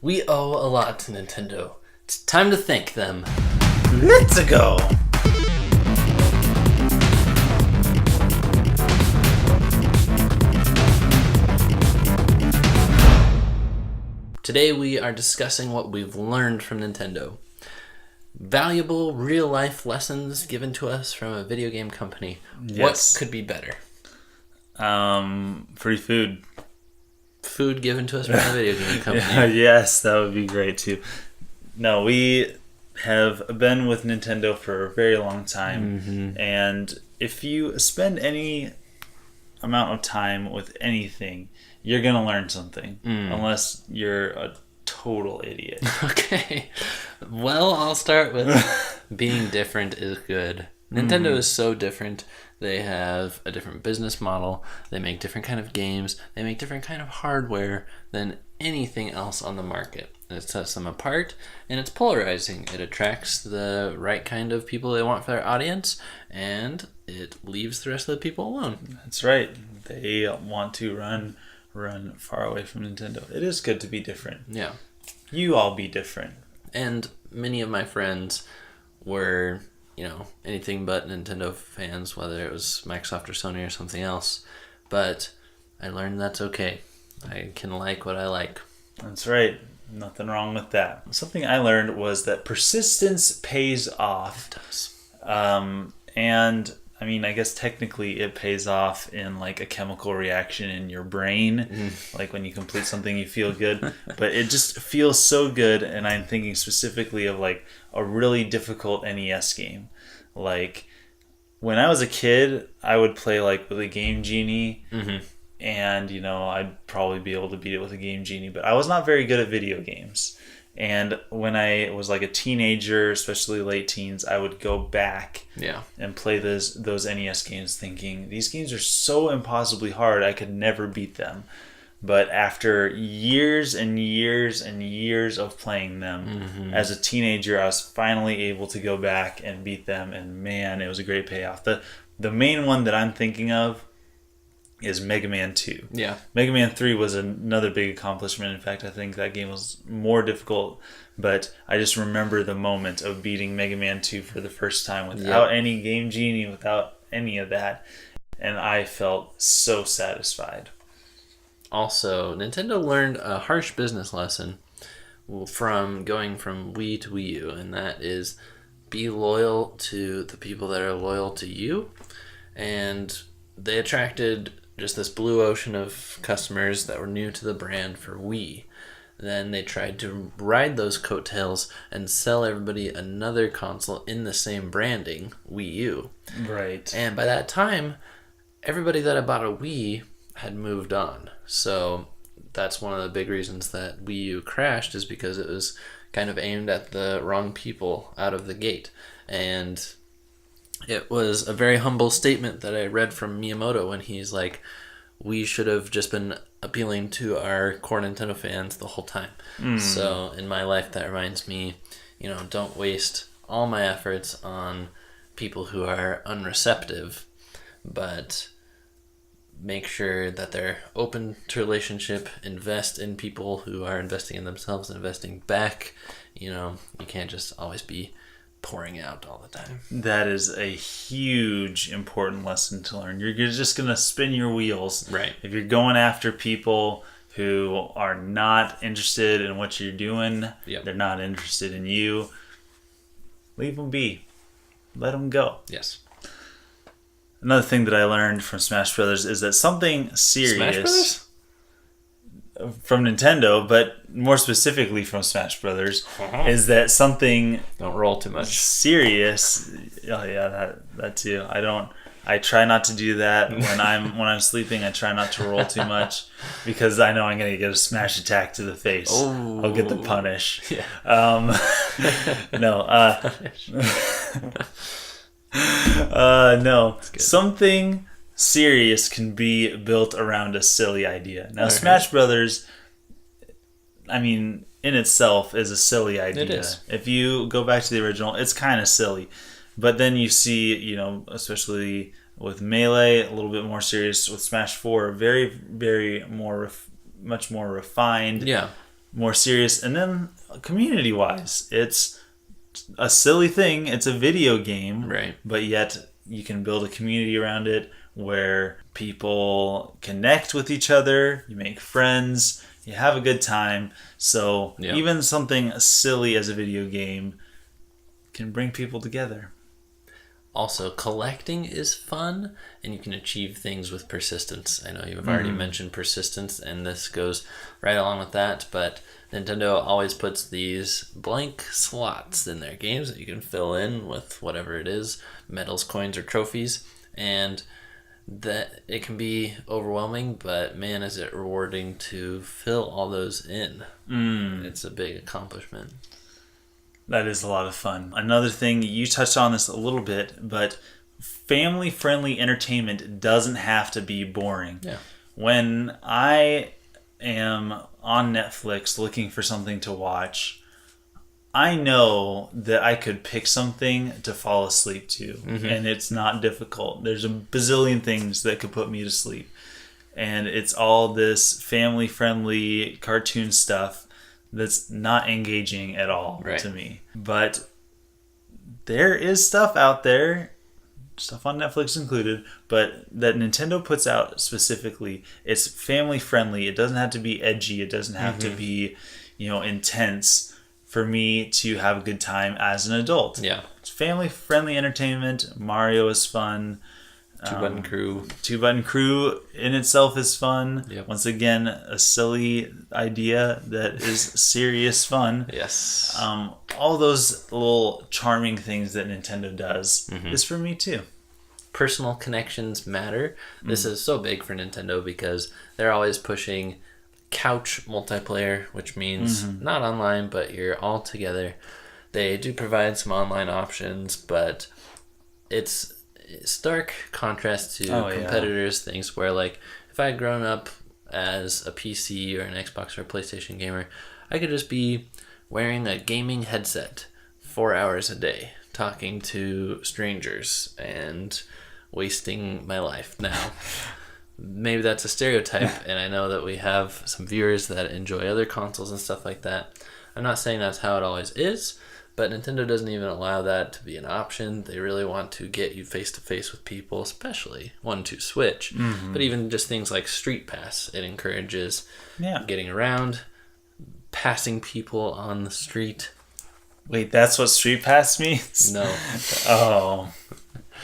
We owe a lot to Nintendo. It's time to thank them. Let's go! Today we are discussing what we've learned from Nintendo. Valuable real-life lessons given to us from a video game company. Yes. What could be better? Free food. Food given to us from a video game company. Yes, that would be great too. No, we have been with Nintendo for a very long time, and if you spend any amount of time with anything, you're gonna learn something, unless you're a total idiot. Okay. Well, I'll start with being different is good. Nintendo is so different. They have a different business model. They make different kind of games. They make different kind of hardware than anything else on the market. It sets them apart, and it's polarizing. It attracts the right kind of people they want for their audience, and it leaves the rest of the people alone. That's right. They want to run far away from Nintendo. It is good to be different. Yeah. You all be different. And many of my friends were, anything but Nintendo fans, whether it was Microsoft or Sony or something else. But I learned that's okay. I can like what I like. That's right. Nothing wrong with that. Something I learned was that persistence pays off. It does. And I guess technically it pays off in like a chemical reaction in your brain. Like when you complete something, you feel good. But it just feels so good. And I'm thinking specifically of like a really difficult NES game. Like when I was a kid, I would play like with a Game Genie. And, I'd probably be able to beat it with a Game Genie. But I was not very good at video games. And when I was like a teenager, especially late teens, I would go back and play those NES games thinking, these games are so impossibly hard, I could never beat them. But after years and years and years of playing them, as a teenager, I was finally able to go back and beat them. And man, it was a great payoff. The main one that I'm thinking of is Mega Man 2. Yeah. Mega Man 3 was another big accomplishment. In fact, I think that game was more difficult, but I just remember the moment of beating Mega Man 2 for the first time without any Game Genie, without any of that, and I felt so satisfied. Also, Nintendo learned a harsh business lesson from going from Wii to Wii U, and that is be loyal to the people that are loyal to you. And they attracted just this blue ocean of customers that were new to the brand for Wii. Then they tried to ride those coattails and sell everybody another console in the same branding, Wii U. Right. And by that time, everybody that had bought a Wii had moved on. So that's one of the big reasons that Wii U crashed, is because it was kind of aimed at the wrong people out of the gate. And it was a very humble statement that I read from Miyamoto when he's like, we should have just been appealing to our core Nintendo fans the whole time. So in my life, that reminds me, don't waste all my efforts on people who are unreceptive, but make sure that they're open to relationship, invest in people who are investing in themselves, investing back. You can't just always be pouring out all the time. That is a huge important lesson to learn. You're just going to spin your wheels. Right. If you're going after people who are not interested in what you're doing, they're not interested in you, leave them be. Let them go. Yes. Another thing that I learned from Smash Brothers is that something serious... Smash Brothers? From Nintendo, but more specifically from Smash Brothers, is that something... Don't roll too much. Serious. Oh yeah, that too. I try not to do that when I'm sleeping. I try not to roll too much because I know I'm gonna get a smash attack to the face. Oh. I'll get the punish. Yeah. No. Something serious can be built around a silly idea. Now, Smash Brothers, in itself is a silly idea. It is. If you go back to the original, it's kind of silly. But then you see, especially with Melee, a little bit more serious. With Smash 4, very, very much more refined. Yeah. more serious. And then community-wise, it's a silly thing. It's a video game, Right. but yet you can build a community around it where people connect with each other, you make friends, you have a good time. So even something silly as a video game can bring people together. Also, collecting is fun, and you can achieve things with persistence. I know you've already mentioned persistence, and this goes right along with that, but Nintendo always puts these blank slots in their games that you can fill in with whatever it is, medals, coins, or trophies, and that it can be overwhelming, but man, is it rewarding to fill all those in. It's a big accomplishment. That is a lot of fun. Another thing, you touched on this a little bit, but family-friendly entertainment doesn't have to be boring. Yeah. When I am on Netflix looking for something to watch, I know that I could pick something to fall asleep to, and it's not difficult. There's a bazillion things that could put me to sleep. And it's all this family-friendly cartoon stuff that's not engaging at all to me. But there is stuff out there, stuff on Netflix included, but that Nintendo puts out specifically. It's family friendly. It doesn't have to be edgy. It doesn't have to be, intense for me to have a good time as an adult. Yeah. It's family friendly entertainment. Mario is fun. Two-Button Crew. Two-Button Crew in itself is fun. Yep. Once again, a silly idea that is serious fun. Yes. All those little charming things that Nintendo does is for me too. Personal connections matter. This is so big for Nintendo because they're always pushing couch multiplayer, which means not online, but you're all together. They do provide some online options, but it's stark contrast to competitors' things where, like, if I had grown up as a PC or an Xbox or a PlayStation gamer, I could just be wearing a gaming headset 4 hours a day, talking to strangers and wasting my life. Now, maybe that's a stereotype, and I know that we have some viewers that enjoy other consoles and stuff like that. I'm not saying that's how it always is, but Nintendo doesn't even allow that to be an option. They really want to get you face-to-face with people, especially 1-2 Switch. But even just things like Street Pass, it encourages getting around, passing people on the street. Wait, that's what Street Pass means? No. Oh.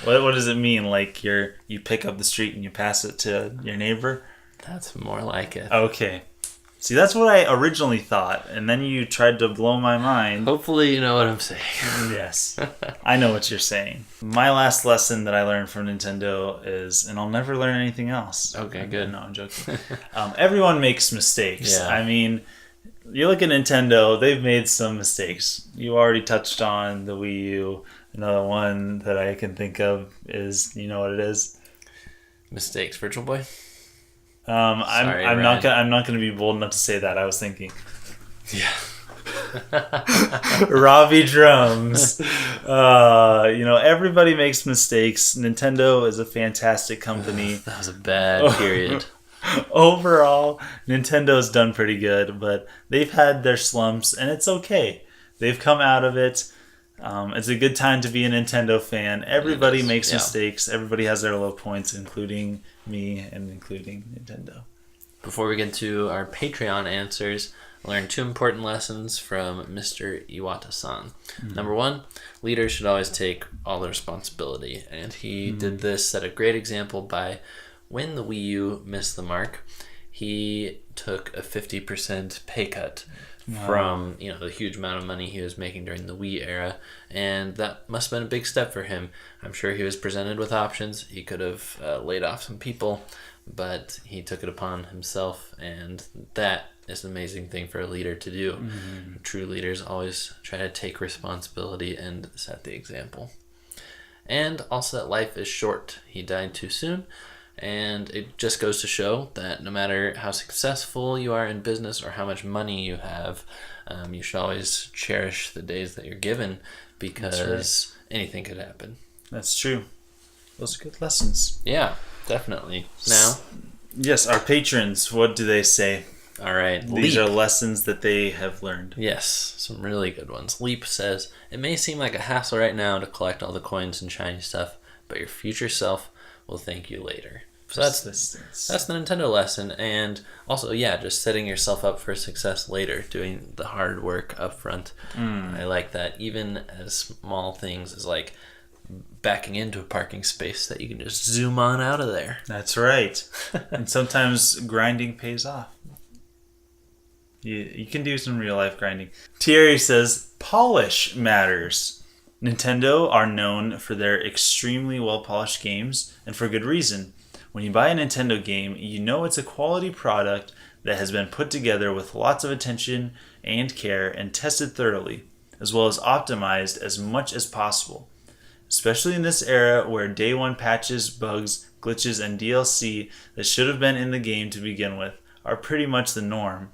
What does it mean? Like you pick up the street and you pass it to your neighbor? That's more like it. Okay. See, that's what I originally thought, and then you tried to blow my mind. Hopefully you know what I'm saying. Yes, I know what you're saying. My last lesson that I learned from Nintendo is, and I'll never learn anything else. Okay, good. No, I'm joking. Everyone makes mistakes. Yeah. I mean, you look at Nintendo, they've made some mistakes. You already touched on the Wii U. Another one that I can think of is, you know what it is? Mistakes, Virtual Boy? I'm not gonna be bold enough to say that. I was thinking, Robbie drums. Everybody makes mistakes. Nintendo is a fantastic company. That was a bad period. Overall, Nintendo's done pretty good, but they've had their slumps, and it's okay. They've come out of it. It's a good time to be a Nintendo fan. Everybody makes mistakes. Everybody has their low points, including me and including Nintendo. Before we get to our Patreon answers, I learned 2 important lessons from Mr. Iwata-san. Number 1, leaders should always take all the responsibility. And he did this, set a great example by when the Wii U missed the mark, he took a 50% pay cut from the huge amount of money he was making during the Wii era, and that must have been a big step for him. I'm sure he was presented with options. He could have laid off some people, but he took it upon himself, and that is an amazing thing for a leader to do. True leaders always try to take responsibility and set the example. And also that life is short. He died too soon. And it just goes to show that no matter how successful you are in business or how much money you have, you should always cherish the days that you're given, because anything could happen. That's true. Those are good lessons. Yeah, definitely. Now, yes, our patrons, what do they say? All right. These Leap. are lessons that they have learned. Yes, some really good ones. Leap says, it may seem like a hassle right now to collect all the coins and shiny stuff, but your future self will thank you later. So that's the Nintendo lesson. And also, yeah, just setting yourself up for success later, doing the hard work up front. I like that. Even as small things as like backing into a parking space that you can just zoom on out of there. That's right. And sometimes grinding pays off. You can do some real life grinding. Thierry says, polish matters. Nintendo are known for their extremely well polished games, and for good reason. When you buy a Nintendo game, you know it's a quality product that has been put together with lots of attention and care and tested thoroughly, as well as optimized as much as possible. Especially in this era where day one patches, bugs, glitches, and DLC that should have been in the game to begin with are pretty much the norm.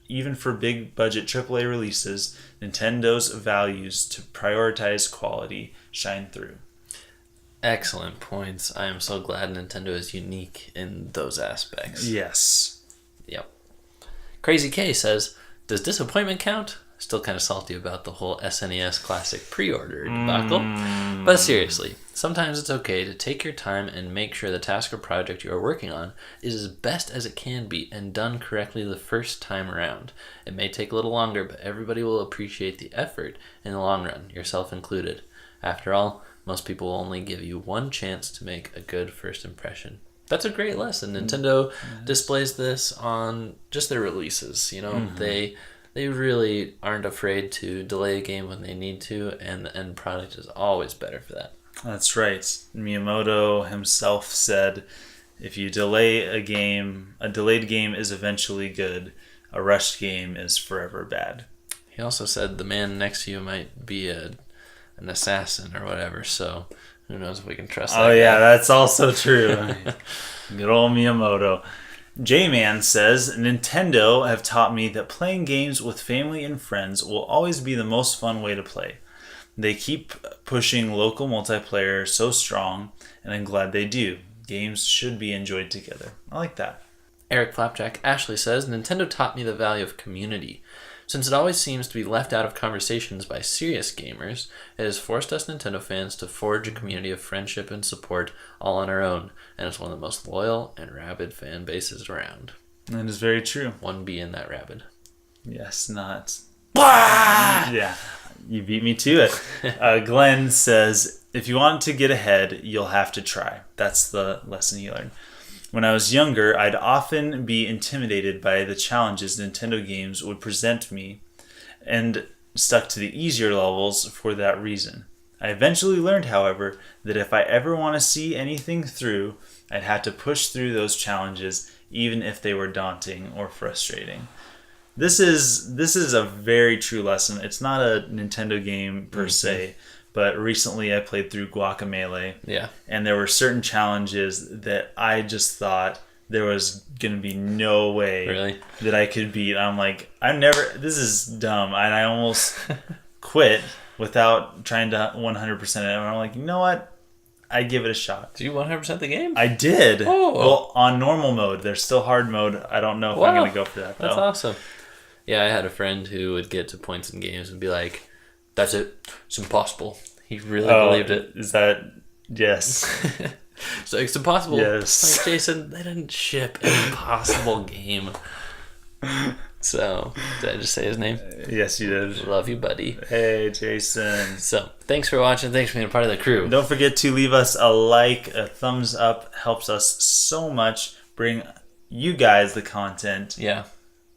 Even for big budget AAA releases, Nintendo's values to prioritize quality shine through. Excellent points. I am so glad Nintendo is unique in those aspects. Yes. Yep. Crazy K says, does disappointment count? Still kind of salty about the whole SNES Classic pre-order debacle. But seriously, sometimes it's okay to take your time and make sure the task or project you are working on is as best as it can be and done correctly the first time around. It may take a little longer, but everybody will appreciate the effort in the long run, yourself included. After all, most people will only give you one chance to make a good first impression. That's a great lesson. Nintendo displays this on just their releases. You know, they really aren't afraid to delay a game when they need to, and the end product is always better for that. That's right. Miyamoto himself said, if you delay a game, a delayed game is eventually good. A rushed game is forever bad. He also said the man next to you might be an assassin or whatever, so who knows if we can trust that guy. Yeah, that's also true. Good old Miyamoto. J-Man says, Nintendo have taught me that playing games with family and friends will always be the most fun way to play. They keep pushing local multiplayer so strong, and I'm glad they do. Games should be enjoyed together. I like that. Eric Flapjack Ashley says, Nintendo taught me the value of community. Since it always seems to be left out of conversations by serious gamers, it has forced us Nintendo fans to forge a community of friendship and support all on our own, and it's one of the most loyal and rabid fan bases around. That is very true. One being that rabid. Yes, not. Yeah, you beat me to it. Glenn says, if you want to get ahead, you'll have to try. That's the lesson he learned. When I was younger, I'd often be intimidated by the challenges Nintendo games would present me and stuck to the easier levels for that reason. I eventually learned, however, that if I ever want to see anything through, I'd have to push through those challenges even if they were daunting or frustrating. This is a very true lesson. It's not a Nintendo game per se, but recently I played through Guacamelee. Yeah. And there were certain challenges that I just thought there was going to be no way that I could beat. I'm like, this is dumb. And I almost quit without trying to 100% it. And I'm like, you know what? I give it a shot. Did you 100% the game? I did. Oh. Well, on normal mode. There's still hard mode. I don't know if I'm going to go for that, though. That's awesome. Yeah, I had a friend who would get to points in games and be like, that's it. It's impossible. He really believed it. Is that... Yes. So it's impossible. Yes. Like, Jason, they didn't ship an impossible game. So, did I just say his name? Yes, you did. Love you, buddy. Hey, Jason. So, thanks for watching. Thanks for being a part of the crew. Don't forget to leave us a like, a thumbs up. Helps us so much. Bring you guys the content. Yeah.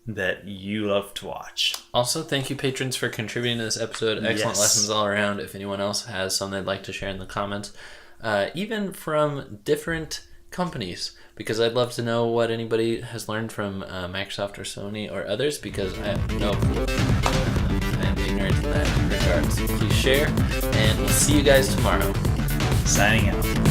That you love to watch. Also, thank you, patrons, for contributing to this episode. Excellent lessons all around. If anyone else has some they'd like to share in the comments, even from different companies, because I'd love to know what anybody has learned from Microsoft or Sony or others, because I have no clue. I'm ignorant in that regards. Please share, and we'll see you guys tomorrow. Signing out.